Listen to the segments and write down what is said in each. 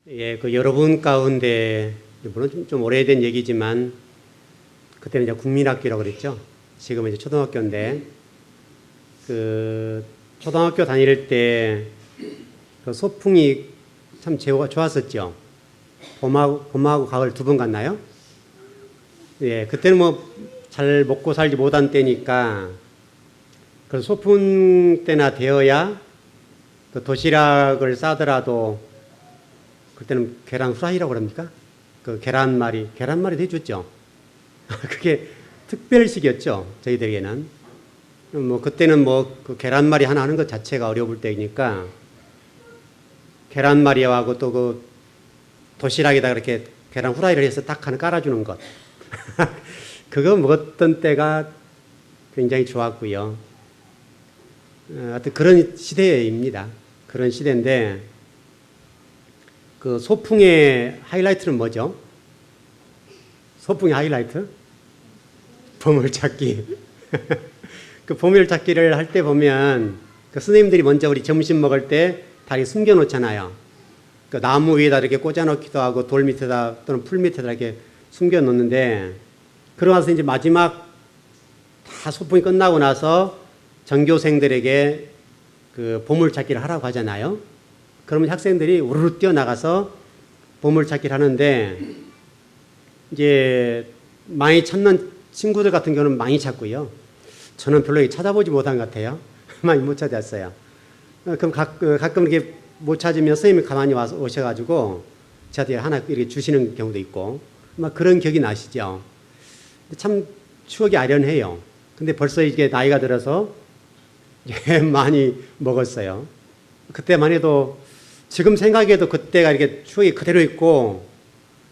예, 그 여러분 가운데, 물론 좀 오래된 얘기지만, 그때는 이제 국민학교라고 그랬죠. 지금은 이제 초등학교인데, 그, 초등학교 다닐 때, 그 소풍이 참 좋았었죠. 봄하고 가을 두 번 갔나요? 예, 그때는 뭐, 잘 먹고 살지 못한 때니까, 그 소풍 때나 되어야, 그 도시락을 싸더라도, 그때는 계란 후라이라고 그럽니까? 그 계란말이도 해줬죠. 그게 특별식이었죠. 저희들에게는. 뭐, 그때는 뭐, 그 계란말이 하나 하는 것 자체가 어려울 때니까, 계란말이하고 또 그 도시락에다 그렇게 계란 후라이를 해서 딱 하나 깔아주는 것. 그거 먹었던 때가 굉장히 좋았고요. 하여튼 그런 시대입니다. 그런 시대인데, 그 소풍의 하이라이트는 뭐죠? 소풍의 하이라이트? 보물찾기. 그 보물찾기를 할 때 보면 그 선생님들이 먼저 우리 점심 먹을 때 다리 숨겨놓잖아요. 그 나무 위에다 이렇게 꽂아놓기도 하고 돌 밑에다 또는 풀 밑에다 이렇게 숨겨놓는데, 그러고 나서 이제 마지막 다 소풍이 끝나고 나서 전교생들에게 그 보물찾기를 하라고 하잖아요. 그러면 학생들이 우르르 뛰어나가서 보물찾기를 하는데, 이제 많이 찾는 친구들 같은 경우는 많이 찾고요. 저는 별로 찾아보지 못한 것 같아요. 많이 못 찾았어요. 그럼 가끔 이렇게 못 찾으면 선생님이 가만히 와서 오셔가지고 저한테 하나 이렇게 주시는 경우도 있고, 막 그런 기억이 나시죠? 참 추억이 아련해요. 근데 벌써 이게 나이가 들어서 많이 먹었어요. 그때만 해도, 지금 생각해도 그때가 이렇게 추억이 그대로 있고,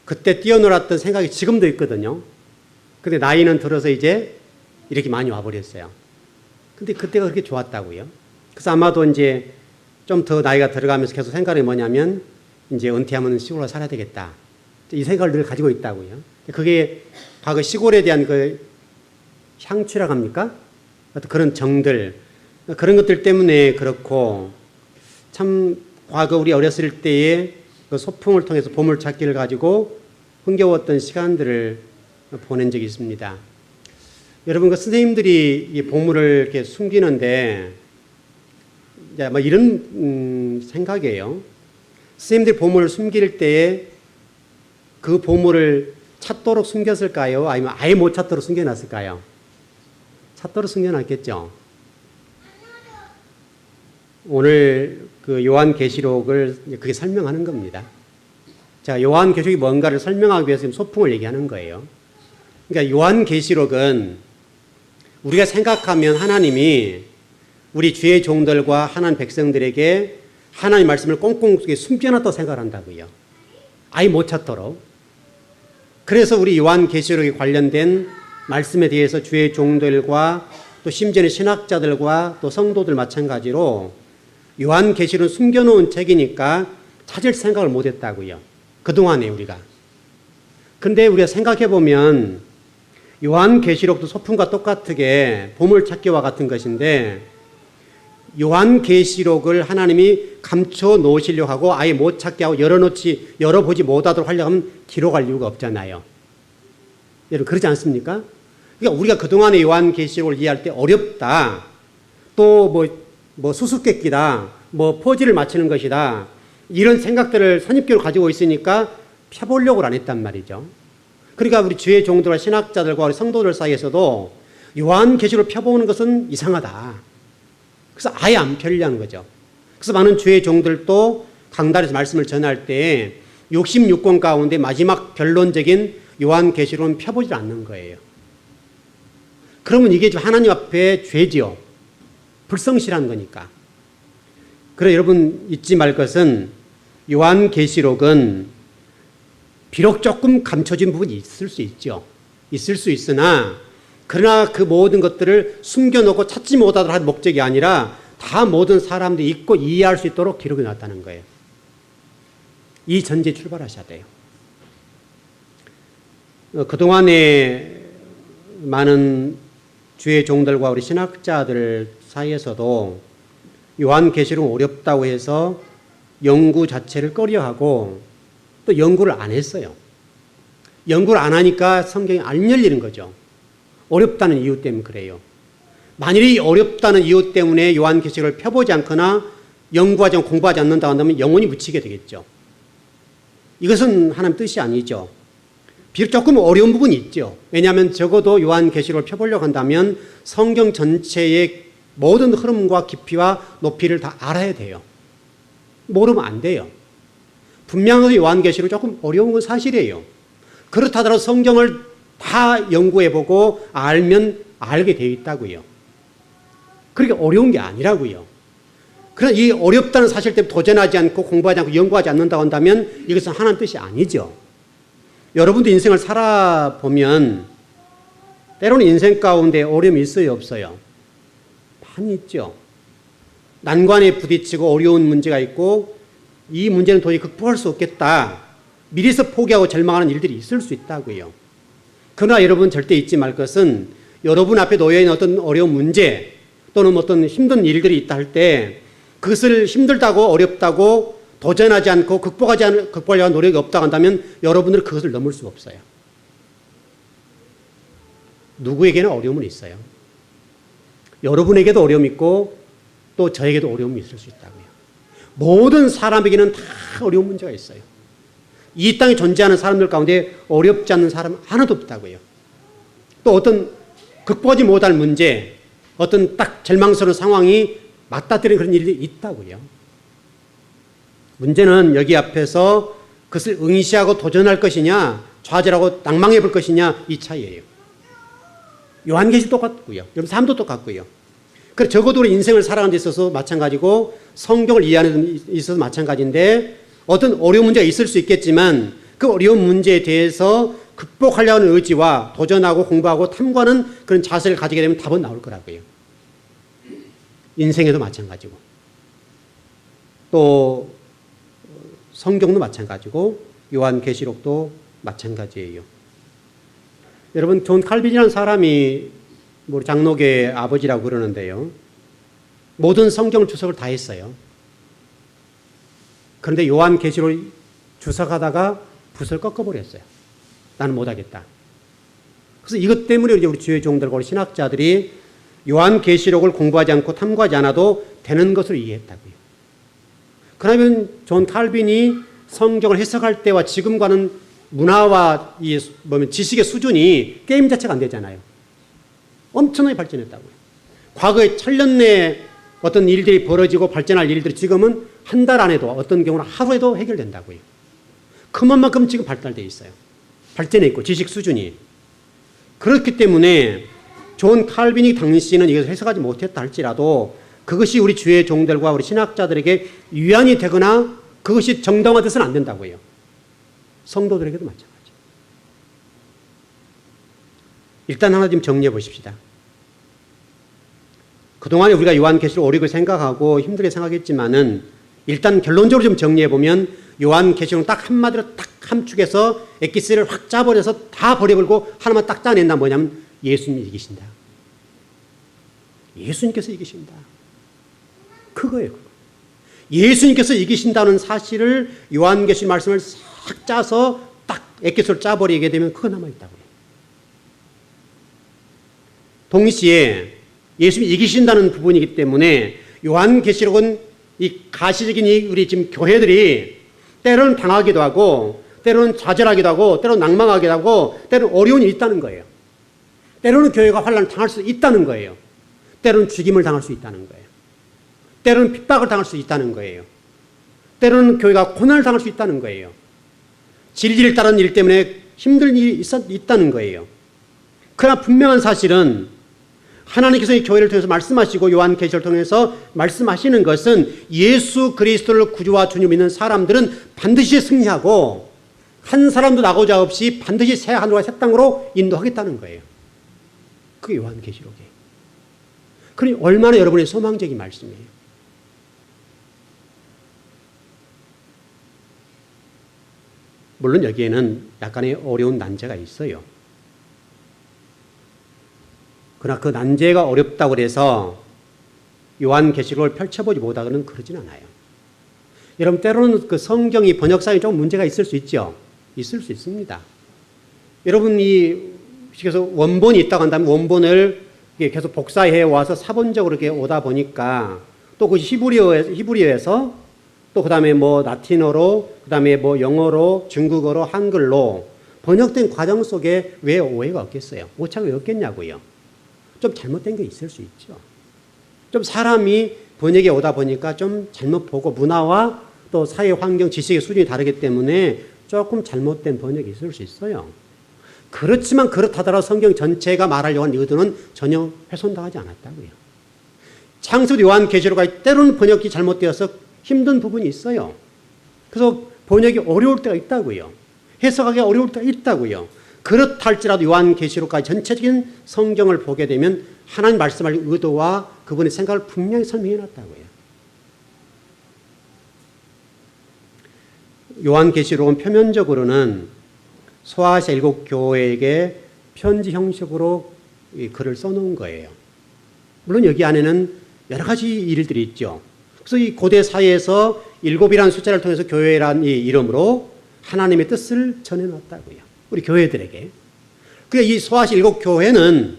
그때 뛰어놀았던 생각이 지금도 있거든요. 근데 나이는 들어서 이제 이렇게 많이 와버렸어요. 근데 그때가 그렇게 좋았다고요. 그래서 아마도 이제 좀 더 나이가 들어가면서 계속 생각이 뭐냐면, 이제 은퇴하면 시골에 살아야 되겠다. 이 생각을 늘 가지고 있다고요. 그게 과거 시골에 대한 그 향취라고 합니까? 어떤 그런 정들, 그런 것들 때문에 그렇고, 참 과거 우리 어렸을 때의 그 소풍을 통해서 보물찾기를 가지고 흥겨웠던 시간들을 보낸 적이 있습니다. 여러분, 그 선생님들이 이 보물을 이렇게 숨기는데, 뭐 이런 생각이에요. 선생님들이 보물을 숨길 때에 그 보물을 찾도록 숨겼을까요? 아니면 아예 못 찾도록 숨겨놨을까요? 찾도록 숨겨놨겠죠. 오늘 그 요한계시록을 그게 설명하는 겁니다. 자, 요한계시록이 뭔가를 설명하기 위해서 지금 소풍을 얘기하는 거예요. 그러니까 요한계시록은 우리가 생각하면 하나님이 우리 주의 종들과 하나님 백성들에게 하나님 말씀을 꽁꽁 숨겨놨다고 생각한다고요. 아예 못 찾도록. 그래서 우리 요한계시록에 관련된 말씀에 대해서 주의 종들과 또 심지어는 신학자들과 또 성도들 마찬가지로 요한계시록은 숨겨놓은 책이니까 찾을 생각을 못했다고요. 그동안에 우리가. 근데 우리가 생각해보면 요한계시록도 소풍과 똑같게 보물찾기와 같은 것인데, 요한계시록을 하나님이 감춰 놓으시려고 하고 아예 못 찾게 하고 열어보지 못하도록 하려고 하면 기록할 이유가 없잖아요. 여러분, 그렇지 않습니까? 그러니까 우리가 그동안의 요한계시록을 이해할 때 어렵다, 또 뭐 수수께끼다, 뭐 퍼즐을 맞추는 것이다, 이런 생각들을 선입견을 가지고 있으니까 펴보려고 안 했단 말이죠. 그러니까 우리 주의 종들과 신학자들과 우리 성도들 사이에서도 요한계시록을 펴보는 것은 이상하다. 그래서 아예 안 펴려는 거죠. 그래서 많은 주의 종들도 강단에서 말씀을 전할 때 66권 가운데 마지막 결론적인 요한계시록은 펴보지 않는 거예요. 그러면 이게 하나님 앞에 죄지요. 불성실한 거니까. 그래, 여러분 잊지 말 것은 요한계시록은 비록 조금 감춰진 부분이 있을 수 있죠. 있을 수 있으나, 그러나 그 모든 것들을 숨겨놓고 찾지 못하도록 한 목적이 아니라 다 모든 사람들이 읽고 이해할 수 있도록 기록해 놨다는 거예요. 이 전제에 출발하셔야 돼요. 그동안에 많은 주의 종들과 우리 신학자들 사이에서도 요한계시록은 어렵다고 해서 연구 자체를 꺼려하고 또 연구를 안 했어요. 연구를 안 하니까 성경이 안 열리는 거죠. 어렵다는 이유 때문에 그래요. 만일이 어렵다는 이유 때문에 요한계시록을 펴보지 않거나 연구하지 않고 공부하지 않는다고 한다면 영원히 묻히게 되겠죠. 이것은 하나님 뜻이 아니죠. 비록 조금 어려운 부분이 있죠. 왜냐하면 적어도 요한계시록을 펴보려고 한다면 성경 전체의 모든 흐름과 깊이와 높이를 다 알아야 돼요. 모르면 안 돼요. 분명히 요한계시록 조금 어려운 건 사실이에요. 그렇다 하더라도 성경을 다 연구해보고 알면 알게 되어 있다고요. 그렇게 어려운 게 아니라고요. 그러나 이 어렵다는 사실 때문에 도전하지 않고 공부하지 않고 연구하지 않는다고 한다면 이것은 하나님 뜻이 아니죠. 여러분도 인생을 살아보면 때로는 인생 가운데 어려움이 있어요, 없어요? 많이 있죠. 난관에 부딪히고 어려운 문제가 있고 이 문제는 도저히 극복할 수 없겠다. 미리서 포기하고 절망하는 일들이 있을 수 있다고요. 그러나 여러분 절대 잊지 말 것은 여러분 앞에 놓여있는 어떤 어려운 문제 또는 어떤 힘든 일들이 있다 할 때 그것을 힘들다고 어렵다고 도전하지 않고 극복하려는 노력이 없다고 한다면 여러분들은 그것을 넘을 수가 없어요. 누구에게나 어려움은 있어요. 여러분에게도 어려움이 있고 또 저에게도 어려움이 있을 수 있다고요. 모든 사람에게는 다 어려운 문제가 있어요. 이 땅에 존재하는 사람들 가운데 어렵지 않는 사람은 하나도 없다고요. 또 어떤 극복하지 못할 문제, 어떤 딱 절망스러운 상황이 맞닥뜨리는 그런 일이 있다고요. 문제는 여기 앞에서 그것을 응시하고 도전할 것이냐, 좌절하고 낭망해 볼 것이냐 이 차이예요. 요한계시 똑같고요. 여러분 삶도 똑같고요. 그래서 적어도 우리 인생을 살아가는 데 있어서 마찬가지고 성경을 이해하는 데 있어서 마찬가지인데 어떤 어려운 문제가 있을 수 있겠지만 그 어려운 문제에 대해서 극복하려는 의지와 도전하고 공부하고 탐구하는 그런 자세를 가지게 되면 답은 나올 거라고요. 인생에도 마찬가지고 또 성경도 마찬가지고 요한계시록도 마찬가지예요. 여러분 존 칼빈이라는 사람이 우리 장로교의 아버지라고 그러는데요. 모든 성경 주석을 다 했어요. 그런데 요한계시록을 주석하다가 붓을 꺾어버렸어요. 나는 못하겠다. 그래서 이것 때문에 우리 주의 종들과 우리 신학자들이 요한계시록을 공부하지 않고 탐구하지 않아도 되는 것을 이해했다고요. 그러면 존 칼빈이 성경을 해석할 때와 지금과는 문화와 이 지식의 수준이 게임 자체가 안 되잖아요. 엄청나게 발전했다고요. 과거에 1000년 내에 어떤 일들이 벌어지고 발전할 일들이 지금은 한 달 안에도 어떤 경우는 하루에도 해결된다고요. 그만큼 지금 발달되어 있어요. 발전해 있고 지식 수준이. 그렇기 때문에 존 칼빈이 당시에는 이것을 해석하지 못했다 할지라도 그것이 우리 주의 종들과 우리 신학자들에게 위안이 되거나 그것이 정당화돼서는 안 된다고요. 성도들에게도 마찬가지. 일단 하나 좀 정리해 보십시다. 그동안에 우리가 요한계시록 어렵게 생각하고 힘들게 생각했지만은 일단 결론적으로 좀 정리해 보면 요한계시록은 딱 한마디로 딱 함축해서 엑기스를 확 짜버려서 다 버려버리고 하나만 딱 짜낸다. 뭐냐면 예수님이 이기신다. 예수님께서 이기신다. 그거예요. 예수님께서 이기신다는 사실을 요한계시록 말씀을 싹 짜서 딱 엑기스를 짜버리게 되면 그거 남아있다고요. 동시에 예수님이 이기신다는 부분이기 때문에 요한계시록은 이 가시적인 우리 지금 교회들이 때로는 당하기도 하고 때로는 좌절하기도 하고 때로는 낭망하기도 하고 때로는 어려운 일이 있다는 거예요. 때로는 교회가 환난을 당할 수 있다는 거예요. 때로는 죽임을 당할 수 있다는 거예요. 때로는 핍박을 당할 수 있다는 거예요. 때로는 교회가 고난을 당할 수 있다는 거예요. 진리를 따르는 일 때문에 힘든 일이 있다는 거예요. 그러나 분명한 사실은 하나님께서 이 교회를 통해서 말씀하시고 요한계시록을 통해서 말씀하시는 것은 예수 그리스도를 구주와 주님 믿는 사람들은 반드시 승리하고 한 사람도 나고자 없이 반드시 새 하늘과 새 땅으로 인도하겠다는 거예요. 그게 요한계시록이에요. 그러니 얼마나 여러분의 소망적인 말씀이에요. 물론 여기에는 약간의 어려운 난제가 있어요. 그러나 그 난제가 어렵다고 해서 요한계시록을 펼쳐보지 못하고는 그러진 않아요. 여러분 때로는 그 성경이 번역상에 좀 문제가 있을 수 있죠. 있을 수 있습니다. 여러분이 그래서 원본이 있다고 한다면 원본을 계속 복사해 와서 사본적으로 이렇게 오다 보니까 또 그 히브리어에서 또 그다음에 뭐 라틴어로 그다음에 뭐 영어로 중국어로 한글로 번역된 과정 속에 왜 오해가 없겠어요? 오차가 왜 없겠냐고요. 좀 잘못된 게 있을 수 있죠. 좀 사람이 번역에 오다 보니까 좀 잘못 보고 문화와 또 사회 환경 지식의 수준이 다르기 때문에 조금 잘못된 번역이 있을 수 있어요. 그렇지만 그렇다더라도 성경 전체가 말하려고 하는 의도는 전혀 훼손당하지 않았다고요. 창세기 요한계시록이 때로는 번역이 잘못되어서 힘든 부분이 있어요. 그래서 번역이 어려울 때가 있다고요. 해석하기 어려울 때가 있다고요. 그렇다 할지라도 요한계시록까지 전체적인 성경을 보게 되면 하나님 말씀할 의도와 그분의 생각을 분명히 설명해 놨다고요. 요한계시록은 표면적으로는 소아시아 7교회에게 편지 형식으로 이 글을 써놓은 거예요. 물론 여기 안에는 여러 가지 일들이 있죠. 그래서 이 고대 사회에서 7이라는 숫자를 통해서 교회라는 이 이름으로 하나님의 뜻을 전해놨다고요. 우리 교회들에게. 그러니까 이 소아시아 7교회는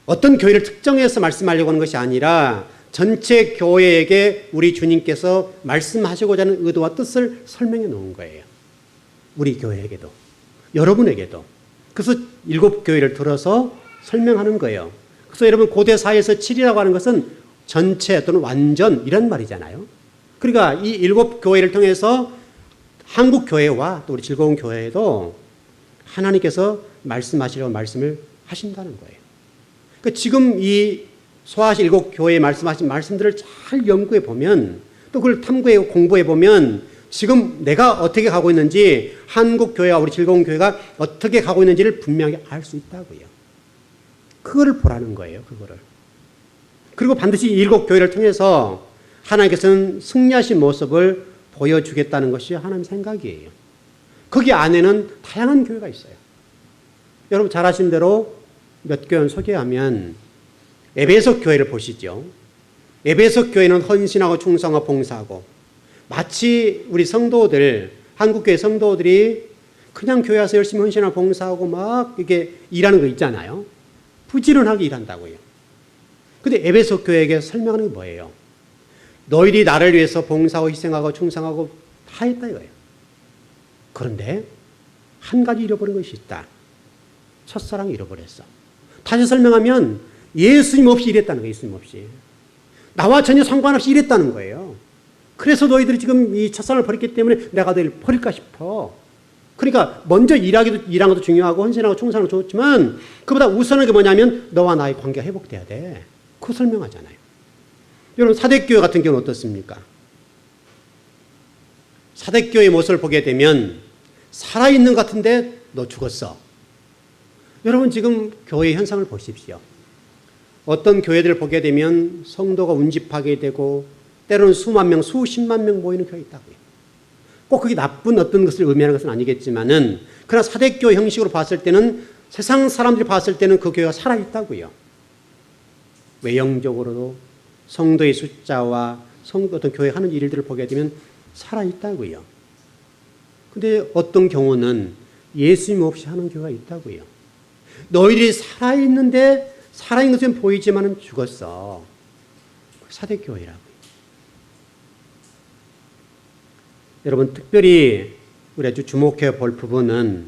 어떤 교회를 특정해서 말씀하려고 하는 것이 아니라 전체 교회에게 우리 주님께서 말씀하시고자 하는 의도와 뜻을 설명해 놓은 거예요. 우리 교회에게도 여러분에게도. 그래서 7교회를 들어서 설명하는 거예요. 그래서 여러분 고대 사회에서 7이라고 하는 것은 전체 또는 완전 이런 말이잖아요. 그러니까 이 7교회를 통해서 한국 교회와 또 우리 즐거운 교회에도 하나님께서 말씀하시려고 말씀을 하신다는 거예요. 그러니까 지금 이 소아시아 7교회에 말씀하신 말씀들을 잘 연구해 보면 또 그걸 탐구해 공부해 보면 지금 내가 어떻게 가고 있는지 한국 교회와 우리 즐거운 교회가 어떻게 가고 있는지를 분명히 알 수 있다고요. 그거를 보라는 거예요. 그거를. 그리고 반드시 7교회를 통해서 하나님께서는 승리하신 모습을 보여주겠다는 것이 하나님의 생각이에요. 거기 안에는 다양한 교회가 있어요. 여러분 잘 아시는 대로 몇 교회를 소개하면 에베소 교회를 보시죠. 에베소 교회는 헌신하고 충성하고 봉사하고 마치 우리 성도들, 한국교회 성도들이 그냥 교회 와서 열심히 헌신하고 봉사하고 막 이렇게 일하는 거 있잖아요. 부지런하게 일한다고요. 근데 에베소 교회에게 설명하는 게 뭐예요? 너희들이 나를 위해서 봉사하고 희생하고 충성하고 다 했다 이거예요. 그런데 한 가지 잃어버린 것이 있다. 첫사랑을 잃어버렸어. 다시 설명하면 예수님 없이 일했다는 거예요. 예수님 없이. 나와 전혀 상관없이 일했다는 거예요. 그래서 너희들이 지금 이 첫사랑을 버렸기 때문에 내가 너희를 버릴까 싶어. 그러니까 먼저 일하는 것도 중요하고 헌신하고 충성하는 것도 좋지만 그보다 우선한 게 뭐냐면 너와 나의 관계가 회복돼야 돼. 그거 설명하잖아요. 여러분 사대교회 같은 경우는 어떻습니까? 사대교회의 모습을 보게 되면 살아있는 것 같은데 너 죽었어. 여러분 지금 교회의 현상을 보십시오. 어떤 교회들을 보게 되면 성도가 운집하게 되고 때로는 수만 명, 수십만 명 모이는 교회 있다고요. 꼭 그게 나쁜 어떤 것을 의미하는 것은 아니겠지만은 그러나 사대교회 형식으로 봤을 때는 세상 사람들이 봤을 때는 그 교회가 살아있다고요. 외형적으로도 성도의 숫자와 어떤 교회 하는 일들을 보게 되면 살아있다고요. 근데 어떤 경우는 예수님 없이 하는 교회가 있다고요. 너희들이 살아있는데 살아있는 것은 보이지만은 죽었어. 사대교회라고요. 여러분 특별히 우리 아주 주목해 볼 부분은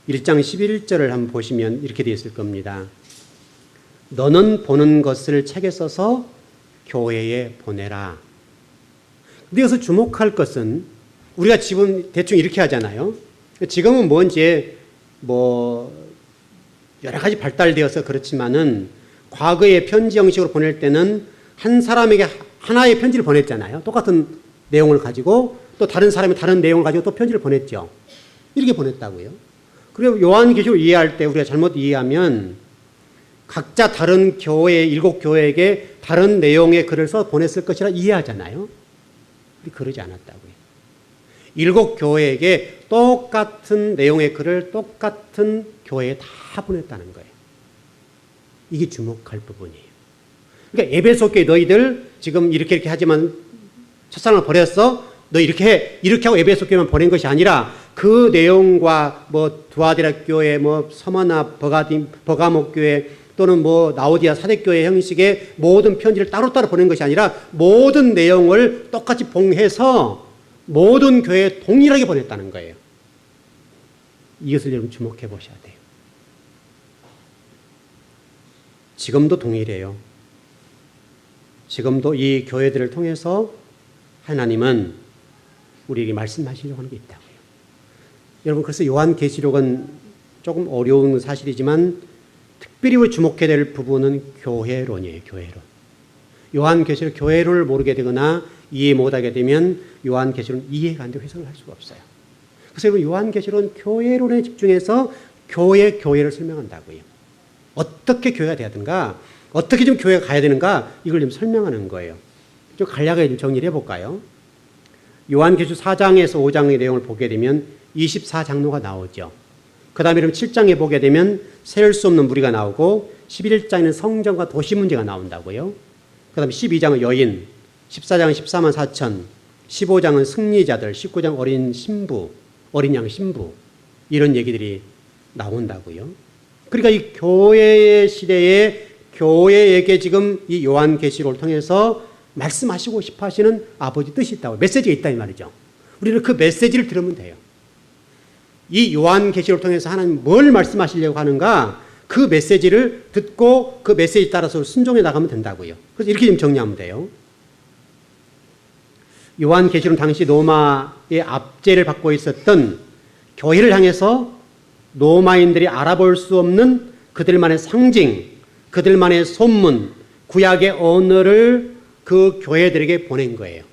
1장 11절을 한번 보시면 이렇게 되어 있을 겁니다. 너는 보는 것을 책에 써서 교회에 보내라. 근데 여기서 주목할 것은 우리가 지금 대충 이렇게 하잖아요. 지금은 뭔지 여러 가지 발달되어서 그렇지만은 과거에 편지 형식으로 보낼 때는 한 사람에게 하나의 편지를 보냈잖아요. 똑같은 내용을 가지고 또 다른 사람이 다른 내용을 가지고 또 편지를 보냈죠. 이렇게 보냈다고요. 그리고 요한계시록을 이해할 때 우리가 잘못 이해하면 각자 다른 교회, 7교회에게 다른 내용의 글을 써 보냈을 것이라 이해하잖아요. 그러지 않았다고요. 7교회에게 똑같은 내용의 글을 똑같은 교회에 다 보냈다는 거예요. 이게 주목할 부분이에요. 그러니까 에베소 교회 너희들 지금 이렇게 하지만 첫사랑을 버렸어? 너 이렇게 해. 이렇게 하고 에베소 교회만 보낸 것이 아니라 그 내용과 뭐 두아디라 교회, 뭐 서머나 버가목 교회 또는 뭐 나오디아 사대교회 형식의 모든 편지를 따로따로 보낸 것이 아니라 모든 내용을 똑같이 봉해서 모든 교회에 동일하게 보냈다는 거예요. 이것을 여러분 주목해 보셔야 돼요. 지금도 동일해요. 지금도 이 교회들을 통해서 하나님은 우리에게 말씀하시려고 하는 게 있다고요. 여러분, 그래서 요한계시록은 조금 어려운 사실이지만 특별히 주목해야 될 부분은 교회론이에요. 교회론. 요한계시록 교회론을 모르게 되거나 이해 못하게 되면 요한계시록은 이해가 안 되고 해석을 할 수가 없어요. 그래서 여러분, 요한계시록은 교회론에 집중해서 교회를 설명한다고요. 어떻게 교회가 돼야 되는가, 어떻게 좀 교회가 가야 되는가, 이걸 좀 설명하는 거예요. 좀 간략하게 좀 정리를 해볼까요? 요한계시록 4장에서 5장의 내용을 보게 되면 24장로가 나오죠. 그 다음에 7장에 보게 되면 세울 수 없는 무리가 나오고 11장에는 성전과 도시 문제가 나온다고요. 그 다음에 12장은 여인, 14장은 14만 4천, 15장은 승리자들, 19장 어린 양 신부, 이런 얘기들이 나온다고요. 그러니까 이 교회의 시대에 교회에게 지금 이 요한계시록을 통해서 말씀하시고 싶어 하시는 아버지 뜻이 있다고, 메시지가 있다 이 말이죠. 우리는 그 메시지를 들으면 돼요. 이 요한계시록을 통해서 하나님 뭘 말씀하시려고 하는가, 그 메시지를 듣고 그 메시지에 따라서 순종해 나가면 된다고요. 그래서 이렇게 좀 정리하면 돼요. 요한계시록은 당시 로마의 압제를 받고 있었던 교회를 향해서 로마인들이 알아볼 수 없는 그들만의 상징, 그들만의 소문, 구약의 언어를 그 교회들에게 보낸 거예요.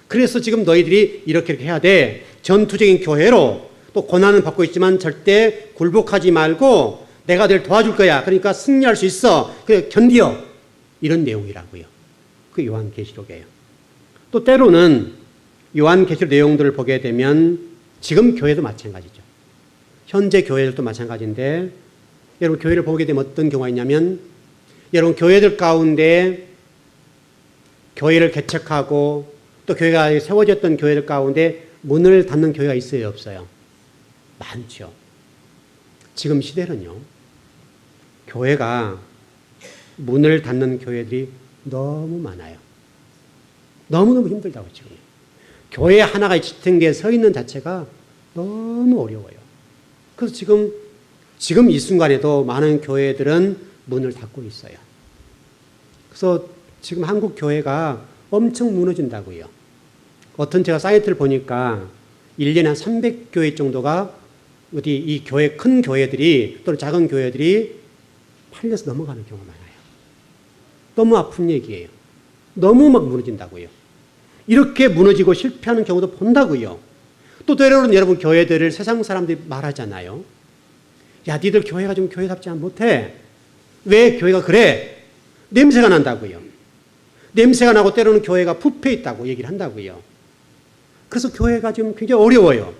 그래서 지금 너희들이 이렇게 해야 돼. 전투적인 교회로, 또 고난을 받고 있지만 절대 굴복하지 말고 내가 늘 도와줄 거야. 그러니까 승리할 수 있어. 그래, 견디어. 이런 내용이라고요. 그 요한계시록이에요. 또 때로는 요한계시록 내용들을 보게 되면 지금 교회도 마찬가지죠. 현재 교회들도 마찬가지인데, 여러분 교회를 보게 되면 어떤 경우가 있냐면, 여러분 교회들 가운데 교회를 개척하고 또 교회가 세워졌던 교회들 가운데 문을 닫는 교회가 있어요, 없어요? 많죠. 지금 시대는요, 교회가 문을 닫는 교회들이 너무 많아요. 너무너무 힘들다고 지금. 교회 하나가 지탱대에 서 있는 자체가 너무 어려워요. 그래서 지금 이 순간에도 많은 교회들은 문을 닫고 있어요. 그래서 지금 한국 교회가 엄청 무너진다고요. 어떤 제가 사이트를 보니까 1년에 한 300교회 정도가 어디 이 교회, 큰 교회들이 또는 작은 교회들이 팔려서 넘어가는 경우가 많아요. 너무 아픈 얘기예요. 너무 막 무너진다고요. 이렇게 무너지고 실패하는 경우도 본다고요. 또 때로는 여러분 교회들을 세상 사람들이 말하잖아요. 야, 니들 교회가 좀 교회답지 못해. 왜 교회가 그래? 냄새가 난다고요. 냄새가 나고 때로는 교회가 부패 있다고 얘기를 한다고요. 그래서 교회가 지금 굉장히 어려워요.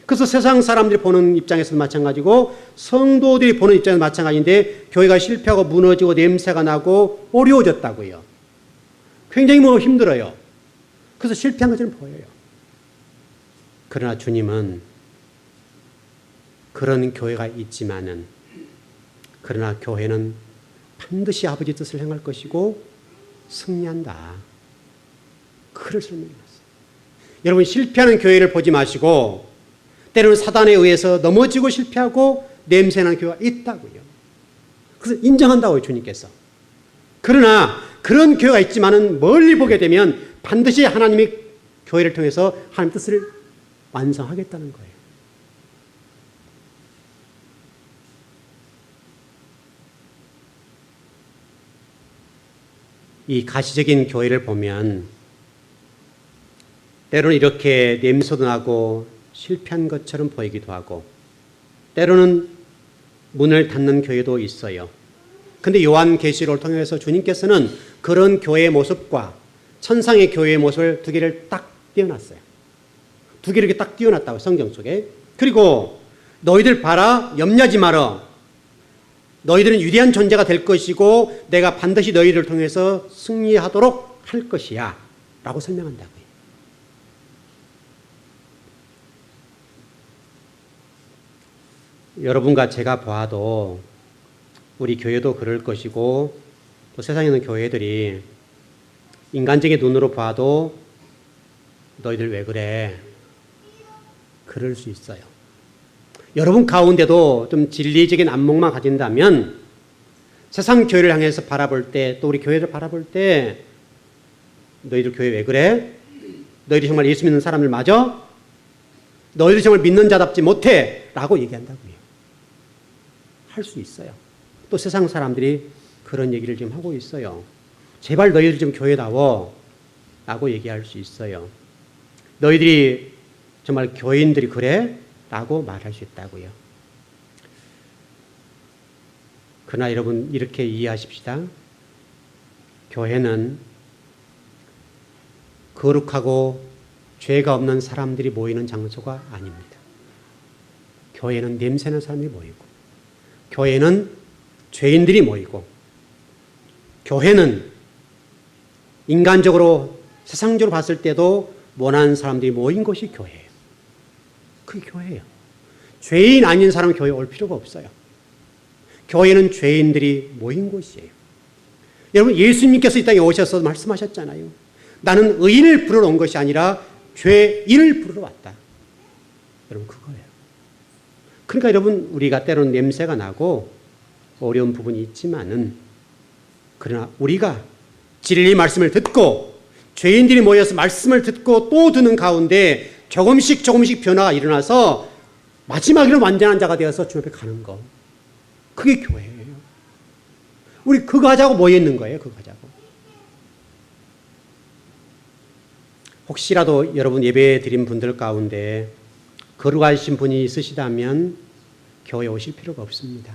그래서 세상 사람들이 보는 입장에서는 마찬가지고 성도들이 보는 입장에서는 마찬가지인데, 교회가 실패하고 무너지고 냄새가 나고 어려워졌다고요. 굉장히 힘들어요. 그래서 실패한 것처럼 보여요. 그러나 주님은 그런 교회가 있지만은, 그러나 교회는 반드시 아버지 뜻을 행할 것이고 승리한다. 그를 설명해놨어요. 여러분, 실패하는 교회를 보지 마시고, 때로는 사단에 의해서 넘어지고 실패하고 냄새나는 교회가 있다고요. 그래서 인정한다고요, 주님께서. 그러나 그런 교회가 있지만은 멀리 보게 되면 반드시 하나님이 교회를 통해서 하나님 뜻을 완성하겠다는 거예요. 이 가시적인 교회를 보면 때로는 이렇게 냄새도 나고 실패한 것처럼 보이기도 하고, 때로는 문을 닫는 교회도 있어요. 근데 요한계시록을 통해서 주님께서는 그런 교회의 모습과 천상의 교회의 모습을 두 개를 딱 띄워놨어요. 두 개를 이렇게 딱 띄워놨다고, 성경 속에. 그리고 너희들 봐라, 염려하지 마라. 너희들은 위대한 존재가 될 것이고 내가 반드시 너희를 통해서 승리하도록 할 것이야. 라고 설명한다고요. 여러분과 제가 봐도 우리 교회도 그럴 것이고 또 세상에 있는 교회들이 인간적인 눈으로 봐도 너희들 왜 그래? 그럴 수 있어요. 여러분 가운데도 좀 진리적인 안목만 가진다면 세상 교회를 향해서 바라볼 때 또 우리 교회를 바라볼 때 너희들 교회 왜 그래? 너희들이 정말 예수 믿는 사람들 맞아? 너희들이 정말 믿는 자답지 못해? 라고 얘기한다고요. 할 수 있어요. 또 세상 사람들이 그런 얘기를 지금 하고 있어요. 제발 너희들 좀 교회다워 라고 얘기할 수 있어요. 너희들이 정말 교인들이 그래? 라고 말할 수 있다고요. 그러나 여러분 이렇게 이해하십시다. 교회는 거룩하고 죄가 없는 사람들이 모이는 장소가 아닙니다. 교회는 냄새나는 사람들이 모이고 교회는 죄인들이 모이고 교회는 인간적으로 세상적으로 봤을 때도 원하는 사람들이 모인 곳이 교회예요. 그게 교회예요. 죄인 아닌 사람은 교회에 올 필요가 없어요. 교회는 죄인들이 모인 곳이에요. 여러분 예수님께서 이 땅에 오셔서 말씀하셨잖아요. 나는 의인을 부르러 온 것이 아니라 죄인을 부르러 왔다. 여러분 그거예요. 그러니까 여러분 우리가 때로는 냄새가 나고 어려운 부분이 있지만은 그러나 우리가 진리 말씀을 듣고 죄인들이 모여서 말씀을 듣고 또 듣는 가운데 조금씩 변화가 일어나서 마지막에는 완전한 자가 되어서 주님 앞에 가는 거. 그게 교회예요. 우리 그거 하자고 모여 있는 거예요. 그거 하자고. 혹시라도 여러분 예배 드린 분들 가운데 거룩하신 분이 있으시다면 교회에 오실 필요가 없습니다.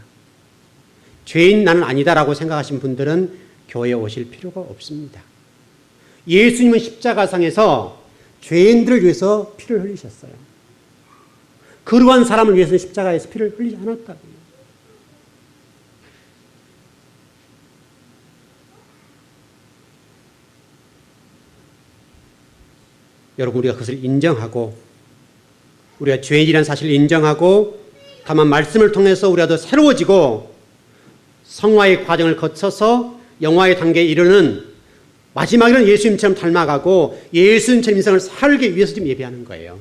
죄인 나는 아니다라고 생각하신 분들은 교회에 오실 필요가 없습니다. 예수님은 십자가상에서 죄인들을 위해서 피를 흘리셨어요. 거룩한 사람을 위해서는 십자가에서 피를 흘리지 않았다고요. 여러분 우리가 그것을 인정하고 우리가 죄인이라는 사실을 인정하고 다만 말씀을 통해서 우리가 더 새로워지고 성화의 과정을 거쳐서 영화의 단계에 이르는 마지막에는 예수님처럼 닮아가고 예수님처럼 인생을 살기 위해서 지금 예배하는 거예요.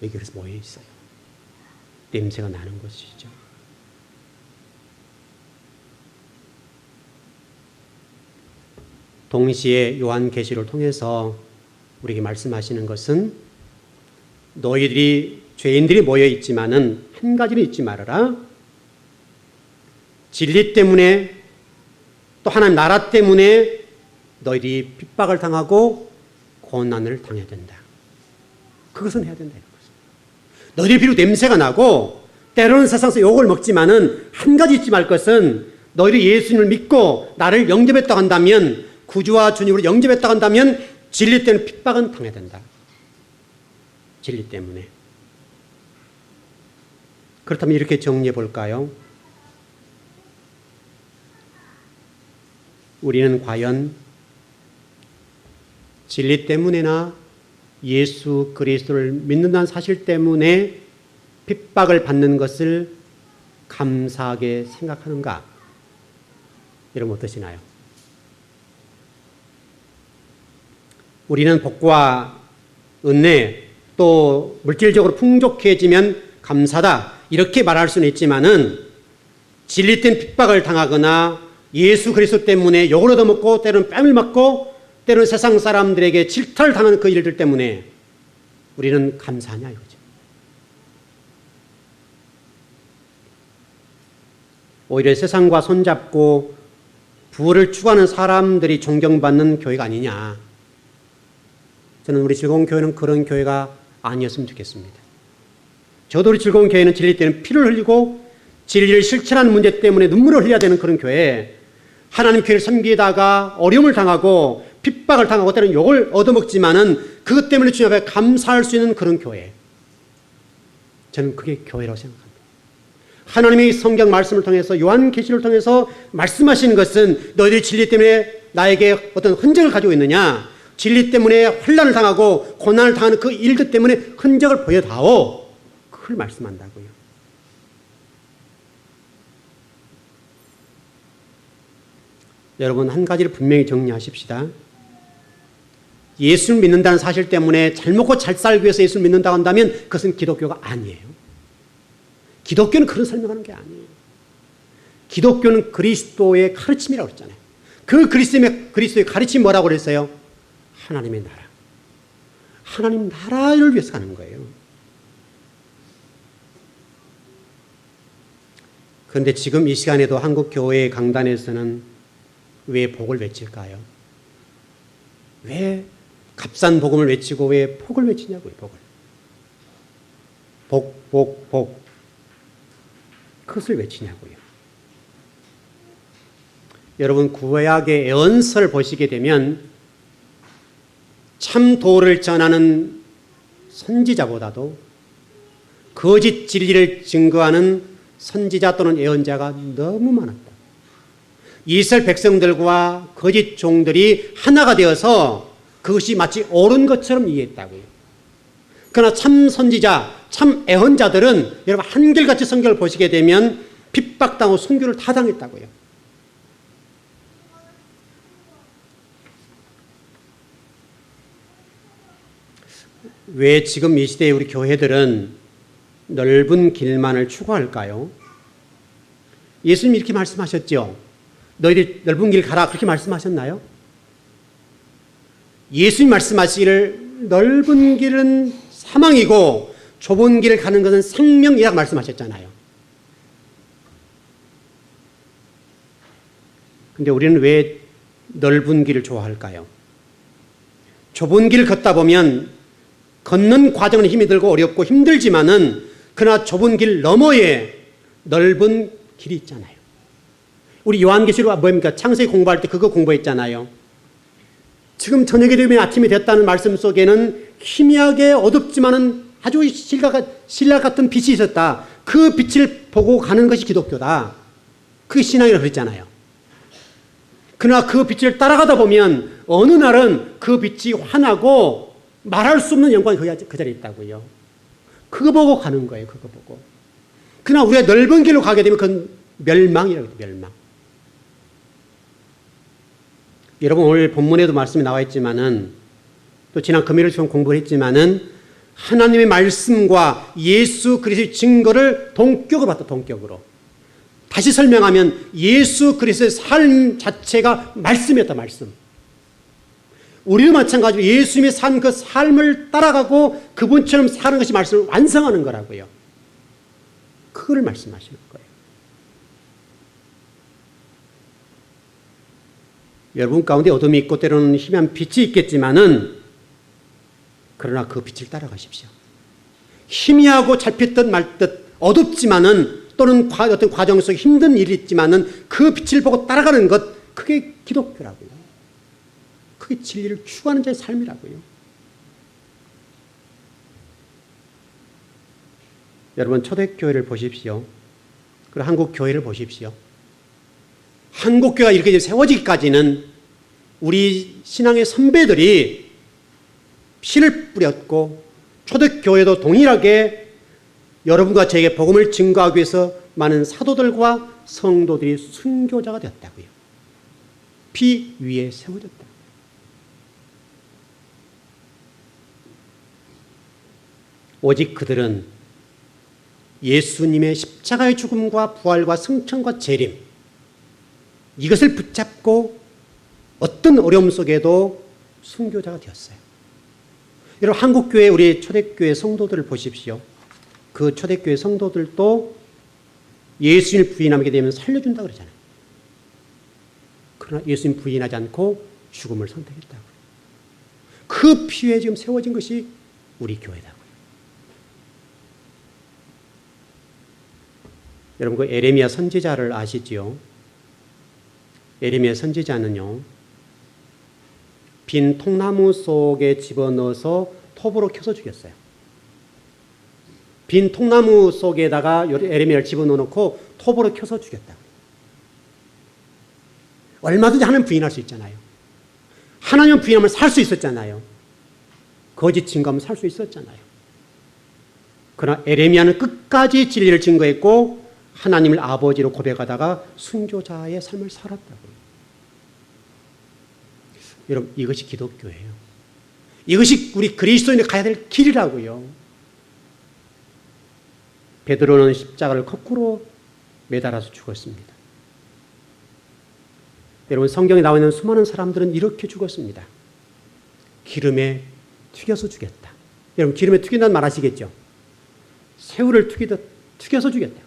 여기 그래서 모여 있어요. 냄새가 나는 것이죠. 동시에 요한계시를 통해서 우리에게 말씀하시는 것은 너희들이 죄인들이 모여 있지만은 한 가지는 잊지 말아라. 진리 때문에 또 하나님 나라 때문에 너희들이 핍박을 당하고 고난을 당해야 된다. 그것은 해야 된다. 너희들이 비록 냄새가 나고 때로는 세상에서 욕을 먹지만은 한 가지 잊지 말 것은 너희들이 예수님을 믿고 나를 영접했다고 한다면 구주와 주님으로 영접했다고 한다면 진리 때문에 핍박은 당해야 된다. 진리 때문에. 그렇다면 이렇게 정리해 볼까요? 우리는 과연 진리 때문에나 예수 그리스도를 믿는다는 사실 때문에 핍박을 받는 것을 감사하게 생각하는가? 여러분 어떠시나요? 우리는 복과 은혜 또 물질적으로 풍족해지면 감사다 이렇게 말할 수는 있지만은 진리 때문에 핍박을 당하거나 예수 그리스도 때문에 욕을 얻어먹고 때로는 뺨을 맞고 때로는 세상 사람들에게 질타를 당하는 그 일들 때문에 우리는 감사하냐 이거죠. 오히려 세상과 손잡고 부를 추구하는 사람들이 존경받는 교회가 아니냐. 저는 우리 즐거운 교회는 그런 교회가 아니었으면 좋겠습니다. 저도 우리 즐거운 교회는 진리 때는 피를 흘리고 진리를 실천하는 문제 때문에 눈물을 흘려야 되는 그런 교회, 하나님 교회를 섬기다가 어려움을 당하고 핍박을 당하고 때로는 욕을 얻어먹지만은 그것 때문에 주님 앞에 감사할 수 있는 그런 교회, 저는 그게 교회라고 생각합니다. 하나님의 성경 말씀을 통해서 요한계시를 통해서 말씀하시는 것은 너희들이 진리 때문에 나에게 어떤 흔적을 가지고 있느냐, 진리 때문에 환난을 당하고 고난을 당하는 그 일들 때문에 흔적을 보여다오. 그걸 말씀한다고요. 여러분, 한 가지를 분명히 정리하십시다. 예수를 믿는다는 사실 때문에 잘 먹고 잘 살기 위해서 예수를 믿는다고 한다면 그것은 기독교가 아니에요. 기독교는 그런 설명하는 게 아니에요. 기독교는 그리스도의 가르침이라고 했잖아요. 그 그리스도의 가르침이 뭐라고 그랬어요? 하나님의 나라. 하나님 나라를 위해서 가는 거예요. 그런데 지금 이 시간에도 한국 교회의 강단에서는 왜 복을 외칠까요? 왜 값싼 복음을 외치고 왜 복을 외치냐고요, 복을. 복. 그것을 외치냐고요. 여러분, 구약의 예언서를 보시게 되면 참 도를 전하는 선지자보다도 거짓 진리를 증거하는 선지자 또는 예언자가 너무 많았다. 이스라엘 백성들과 거짓 종들이 하나가 되어서 그것이 마치 옳은 것처럼 이해했다고요. 그러나 참 선지자, 참 예언자들은 여러분 한결같이 성경을 보시게 되면 핍박당하고 순교를 다 당했다고요. 왜 지금 이 시대에 우리 교회들은 넓은 길만을 추구할까요? 예수님이 이렇게 말씀하셨죠. 너희들 넓은 길 가라 그렇게 말씀하셨나요? 예수님 말씀하시기를 넓은 길은 사망이고 좁은 길을 가는 것은 생명이라고 말씀하셨잖아요. 근데 우리는 왜 넓은 길을 좋아할까요? 좁은 길을 걷다 보면 걷는 과정은 힘이 들고 어렵고 힘들지만은 그러나 좁은 길 너머에 넓은 길이 있잖아요. 우리 요한계시록 뭡니까? 창세기 공부할 때 그거 공부했잖아요. 지금 저녁이 되면 아침이 됐다는 말씀 속에는 희미하게 어둡지만은 아주 신라 같은 빛이 있었다. 그 빛을 보고 가는 것이 기독교다. 그게 신앙이라고 그랬잖아요. 그러나 그 빛을 따라가다 보면 어느 날은 그 빛이 환하고 말할 수 없는 영광이 그 자리에 있다고요. 그거 보고 가는 거예요. 그거 보고. 그러나 우리가 넓은 길로 가게 되면 그건 멸망이라고 해요. 멸망. 여러분 오늘 본문에도 말씀이 나와 있지만은 또 지난 금요일 처음 공부를 했지만은 하나님의 말씀과 예수 그리스도의 증거를 동격으로 봤다. 동격으로. 다시 설명하면 예수 그리스도의 삶 자체가 말씀이었다. 말씀. 우리도 마찬가지로 예수님이 산 그 삶을 따라가고 그분처럼 사는 것이 말씀을 완성하는 거라고요. 그걸 말씀하시는 거예요. 여러분 가운데 어둠이 있고 때로는 희미한 빛이 있겠지만은 그러나 그 빛을 따라가십시오. 희미하고 잡혔듯 말듯 어둡지만은 또는 어떤 과정 속에 힘든 일이 있지만은 그 빛을 보고 따라가는 것 그게 기독교라고요. 그게 진리를 추구하는 자의 삶이라고요. 여러분 초대교회를 보십시오. 그리고 한국 교회를 보십시오. 한국 교회가 이렇게 세워지기까지는 우리 신앙의 선배들이 피를 뿌렸고 초대교회도 동일하게 여러분과 저에게 복음을 증거하기 위해서 많은 사도들과 성도들이 순교자가 되었다고요. 피 위에 세워졌다. 오직 그들은 예수님의 십자가의 죽음과 부활과 승천과 재림 이것을 붙잡고 어떤 어려움 속에도 순교자가 되었어요. 여러분 한국교회 우리 초대교회 성도들을 보십시오. 그 초대교회 성도들도 예수님을 부인하게 되면 살려준다고 그러잖아요. 그러나 예수님 부인하지 않고 죽음을 선택했다고. 그 피에 지금 세워진 것이 우리 교회다고요. 여러분 그 에레미야 선지자를 아시지요? 에레미야 선지자는요. 빈 통나무 속에 집어넣어서 톱으로 켜서 죽였어요. 빈 통나무 속에다가 에레미야를 집어넣고 톱으로 켜서 죽였다. 얼마든지 하나님 부인할 수 있잖아요. 하나님을 부인하면 살 수 있었잖아요. 거짓 증거하면 살 수 있었잖아요. 그러나 에레미야는 끝까지 진리를 증거했고 하나님을 아버지로 고백하다가 순교자의 삶을 살았다고요. 여러분, 이것이 기독교예요. 이것이 우리 그리스도인이 가야 될 길이라고요. 베드로는 십자가를 거꾸로 매달아서 죽었습니다. 여러분, 성경에 나와 있는 수많은 사람들은 이렇게 죽었습니다. 기름에 튀겨서 죽였다. 여러분, 기름에 튀긴다는 말 아시겠죠? 새우를 튀기듯 튀겨서 죽였다.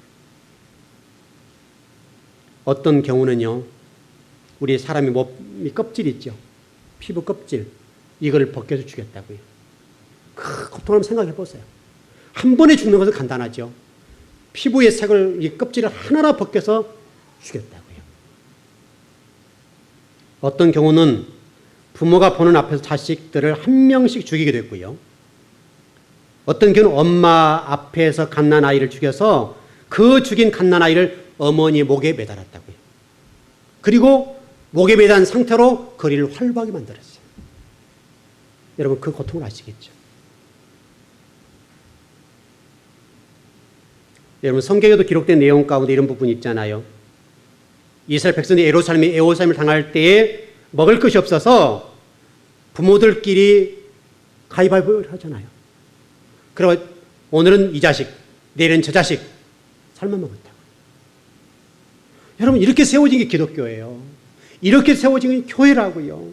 어떤 경우는요, 우리 사람이 몸이 껍질 있죠? 피부 껍질, 이걸 벗겨서 죽였다고요. 그 고통을 한번 생각해 보세요. 한 번에 죽는 것은 간단하죠. 피부의 색을, 이 껍질을 하나하나 벗겨서 죽였다고요. 어떤 경우는 부모가 보는 앞에서 자식들을 한 명씩 죽이기도 했고요. 어떤 경우는 엄마 앞에서 갓난아이를 죽여서 그 죽인 갓난아이를 어머니 목에 매달았다고요. 그리고 목에 매단 상태로 거리를 활보하게 만들었어요. 여러분, 그 고통을 아시겠죠? 여러분, 성경에도 기록된 내용 가운데 이런 부분이 있잖아요. 이스라엘 백성들이 애호살림을 당할 때에 먹을 것이 없어서 부모들끼리 가위바위보를 하잖아요. 그리고 오늘은 이 자식, 내일은 저 자식 삶아 먹었다고. 여러분, 이렇게 세워진 게 기독교예요. 이렇게 세워진 게 교회라고요.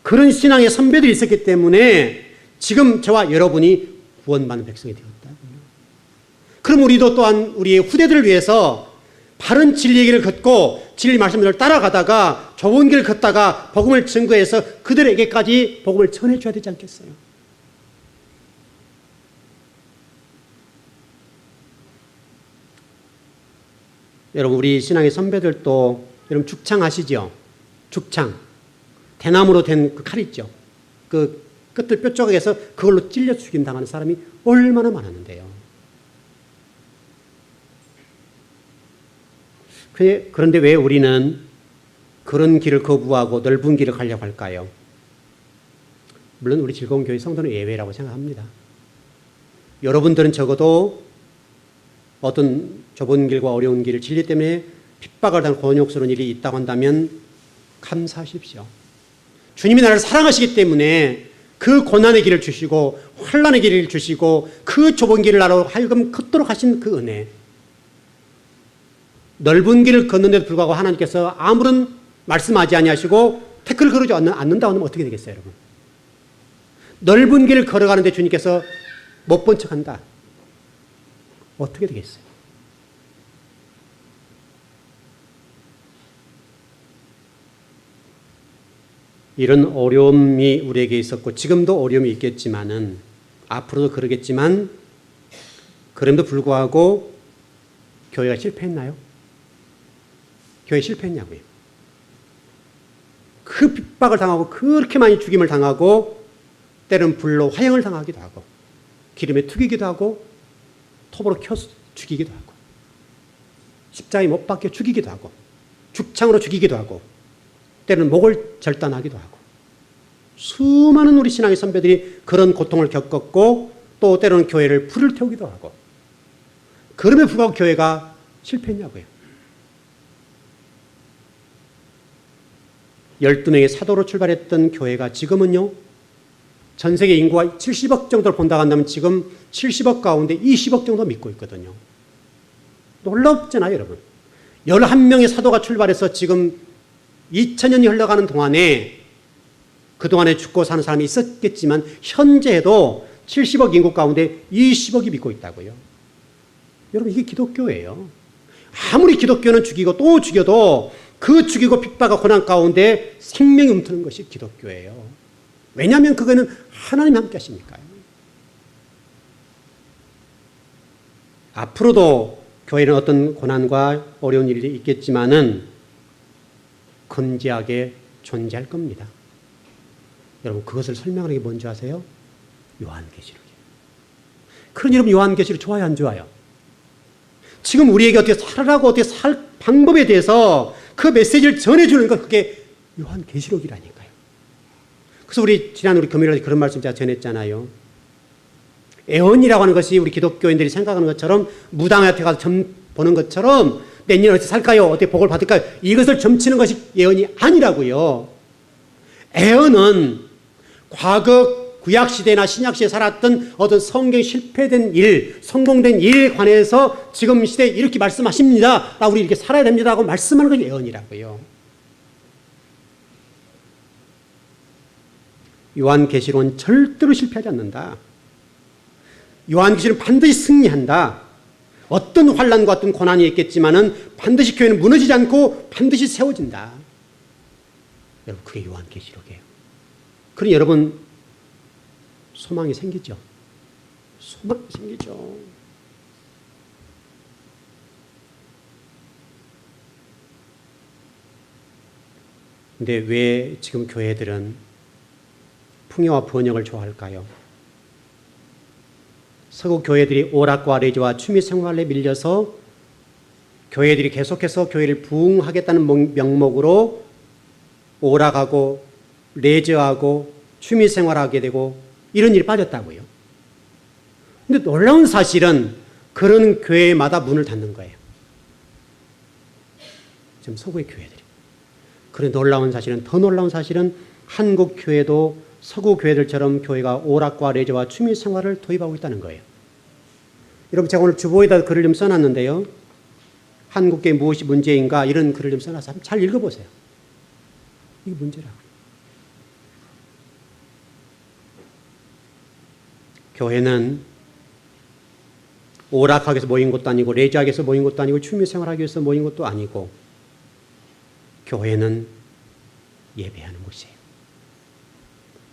그런 신앙의 선배들이 있었기 때문에 지금 저와 여러분이 구원받는 백성이 되었다고요. 그럼 우리도 또한 우리의 후대들을 위해서 바른 진리의 길을 걷고 진리 말씀들을 따라가다가 좁은 길을 걷다가 복음을 증거해서 그들에게까지 복음을 전해줘야 되지 않겠어요? 여러분, 우리 신앙의 선배들도 여러분 죽창 아시죠? 죽창. 대나무로 된 그 칼 있죠? 그 끝을 뾰족하게 해서 그걸로 찔려 죽임당하는 사람이 얼마나 많았는데요. 그런데 왜 우리는 그런 길을 거부하고 넓은 길을 가려고 할까요? 물론 우리 즐거운 교회 성도는 예외라고 생각합니다. 여러분들은 적어도 어떤 좁은 길과 어려운 길을 진리 때문에 핍박을 당한 곤욕스러운 일이 있다고 한다면 감사하십시오. 주님이 나를 사랑하시기 때문에 그 고난의 길을 주시고 환난의 길을 주시고 그 좁은 길을 나로 하여금 걷도록 하신 그 은혜, 넓은 길을 걷는데도 불구하고 하나님께서 아무런 말씀하지 아니하시고 태클을 걸지 않는다고 하면 어떻게 되겠어요, 여러분? 넓은 길을 걸어가는데 주님께서 못 본 척한다. 어떻게 되겠어요? 이런 어려움이 우리에게 있었고 지금도 어려움이 있겠지만은 앞으로도 그러겠지만 그럼에도 불구하고 교회가 실패했나요? 교회 실패했냐고요. 그 핍박을 당하고 그렇게 많이 죽임을 당하고 때론 불로 화형을 당하기도 하고 기름에 튀기기도 하고 톱으로 켜서 죽이기도 하고 십자가에 못 박혀 죽이기도 하고 죽창으로 죽이기도 하고 때로는 목을 절단하기도 하고 수많은 우리 신앙의 선배들이 그런 고통을 겪었고 또 때로는 교회를 불을 태우기도 하고 그럼에도 불구하고 교회가 실패했냐고요. 12명의 사도로 출발했던 교회가 지금은요 전 세계 인구가 70억 정도를 본다고 한다면 지금 70억 가운데 20억 정도 믿고 있거든요. 놀랍잖아요, 여러분. 11명의 사도가 출발해서 지금 2000년이 흘러가는 동안에 그동안에 죽고 사는 사람이 있었겠지만 현재에도 70억 인구 가운데 20억이 믿고 있다고요. 여러분, 이게 기독교예요. 아무리 기독교는 죽이고 또 죽여도 그 죽이고 핍박과 고난 가운데 생명이 움트는 것이 기독교예요. 왜냐하면 그거는 하나님이 함께 하시니까요. 앞으로도 교회는 어떤 고난과 어려운 일이 있겠지만은 건재하게 존재할 겁니다. 여러분, 그것을 설명하는 게 뭔지 아세요? 요한계시록이에요. 그러니 여러분, 요한계시록 좋아요, 안 좋아요? 지금 우리에게 어떻게 살아라고 어떻게 살 방법에 대해서 그 메시지를 전해주는 것, 그게 요한계시록이라니까요. 그래서 우리 금요일에 그런 말씀 제가 전했잖아요. 애언이라고 하는 것이 우리 기독교인들이 생각하는 것처럼 무당한테 가서 점 보는 것처럼 내년 어떻게 살까요? 어떻게 복을 받을까요? 이것을 점치는 것이 예언이 아니라고요. 애언은 과거 구약시대나 신약시대에 살았던 어떤 성경 실패된 일, 성공된 일에 관해서 지금 시대에 이렇게 말씀하십니다. 우리 이렇게 살아야 됩니다. 하고 말씀하는 것이 애언이라고요. 요한계시록은 절대로 실패하지 않는다. 요한계시록은 반드시 승리한다. 어떤 환난과 어떤 고난이 있겠지만은 반드시 교회는 무너지지 않고 반드시 세워진다. 여러분, 그게 요한계시록이에요. 그러니 여러분 소망이 생기죠. 소망이 생기죠. 근데 왜 지금 교회들은 풍요와 번영을 좋아할까요? 서구 교회들이 오락과 레저와 취미 생활에 밀려서 교회들이 계속해서 교회를 부흥하겠다는 명목으로 오락하고 레저하고 취미 생활하게 되고 이런 일이 빠졌다고요. 근데 놀라운 사실은 그런 교회마다 문을 닫는 거예요. 지금 서구의 교회들이. 그런 놀라운 사실은, 더 놀라운 사실은 한국 교회도 서구 교회들처럼 교회가 오락과 레저와 취미 생활을 도입하고 있다는 거예요. 여러분, 제가 오늘 주보에다 글을 좀 써놨는데요. 한국교회 무엇이 문제인가 이런 글을 좀 써놔서 한번 잘 읽어보세요. 이게 문제라고. 교회는 오락하기 위해서 모인 것도 아니고 레저하기 위해서 모인 것도 아니고 취미 생활하기 위해서 모인 것도 아니고 교회는 예배하는 곳이에요.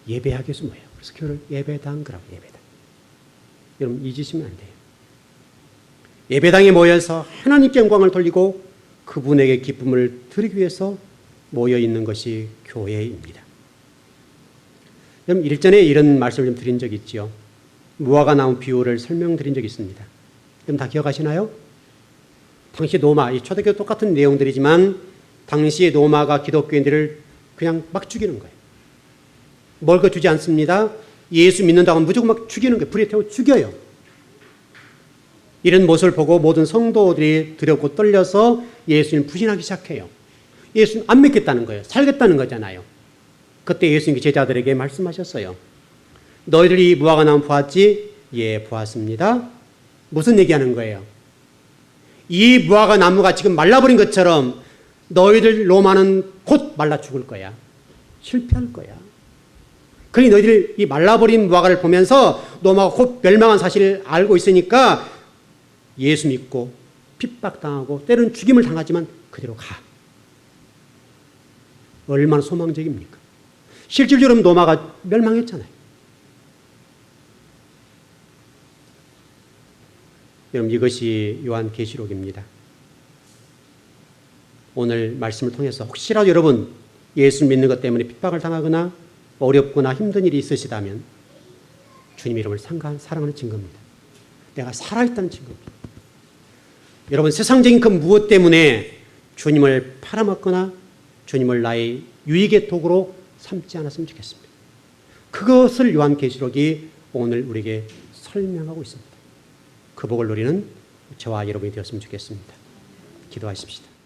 예배하기 위해서 모여요. 그래서 교회를 예배당 그러고 예배당. 여러분 잊으시면 안 돼요. 예배당에 모여서 하나님께 영광을 돌리고 그분에게 기쁨을 드리기 위해서 모여 있는 것이 교회입니다. 여러분 일전에 이런 말씀을 좀 드린 적이 있죠. 무화과 나무 비유를 설명드린 적이 있습니다. 여러분 다 기억하시나요? 당시 노마, 이 초대교 똑같은 내용들이지만 당시의 노마가 기독교인들을 그냥 막 죽이는 거예요. 먹을 거 주지 않습니다. 예수 믿는다고 무조건 막 죽이는 거예요. 불에 태워 죽여요. 이런 모습을 보고 모든 성도들이 두렵고 떨려서 예수님을 부인하기 시작해요. 예수님 안 믿겠다는 거예요. 살겠다는 거잖아요. 그때 예수님이 제자들에게 말씀하셨어요. 너희들이 무화과 나무 보았지? 예, 보았습니다. 무슨 얘기하는 거예요? 이 무화과 나무가 지금 말라버린 것처럼 너희들 로마는 곧 말라 죽을 거야. 실패할 거야. 그러니 너희들 이 말라버린 무화과를 보면서 로마가 곧 멸망한 사실을 알고 있으니까 예수 믿고 핍박당하고 때로는 죽임을 당하지만 그대로 가. 얼마나 소망적입니까? 실질적으로 로마가 멸망했잖아요. 여러분 이것이 요한계시록입니다. 오늘 말씀을 통해서 혹시라도 여러분 예수 믿는 것 때문에 핍박을 당하거나 어렵거나 힘든 일이 있으시다면 주님 이름을 사랑하는 증거입니다. 내가 살아있다는 증거입니다. 여러분 세상적인 그 무엇 때문에 주님을 팔아먹거나 주님을 나의 유익의 도구로 삼지 않았으면 좋겠습니다. 그것을 요한계시록이 오늘 우리에게 설명하고 있습니다. 그 복을 누리는 저와 여러분이 되었으면 좋겠습니다. 기도하십시다.